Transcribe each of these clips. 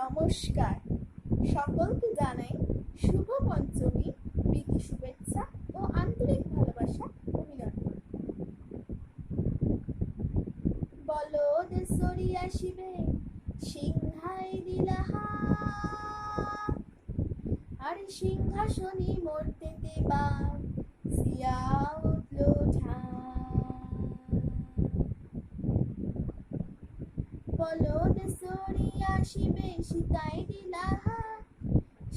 নমস্কার, সকলকে জানাই শুভ পঞ্চমী, প্রীতি শুভেচ্ছা ও আন্তরিক ভালোবাসা অভিনন্দন। বলদ সরিয়া শিবে সিংহাই দিলাহা, আর সিংহাসনী মর্তেতে বাম সিয়া উঠল বলদ সরিয়া শিবে সীতাই দিলাহা,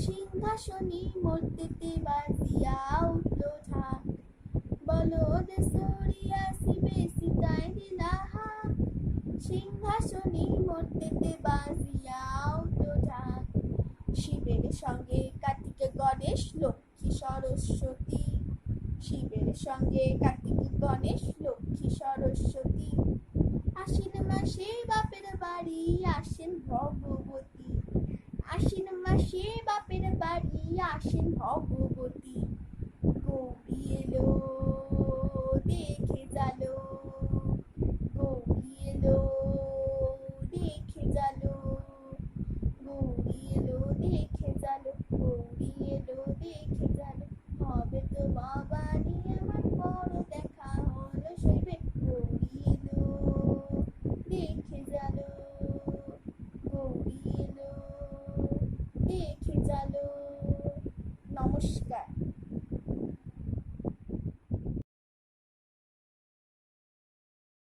সিংহাসনী মর্তেতে বাজিয়া উঠল ঢাক। বলদ সরিয়া শিবে সীতাই দিলাহা, সিংহাসনী মর্তেতে বাজিয়া উঠল ঢাক। শিবের সঙ্গে কার্তিক গণেশ লক্ষ্মী সরস্বতী, শিবের সঙ্গে কার্তিক গণেশ লক্ষ্মী সরস্বতী। আশ্বিন মাসে বাপের বাড়ি আসেন ভগবতী, আশ্বিন মাসে বাপের বাড়ি আসেন ভগবতী।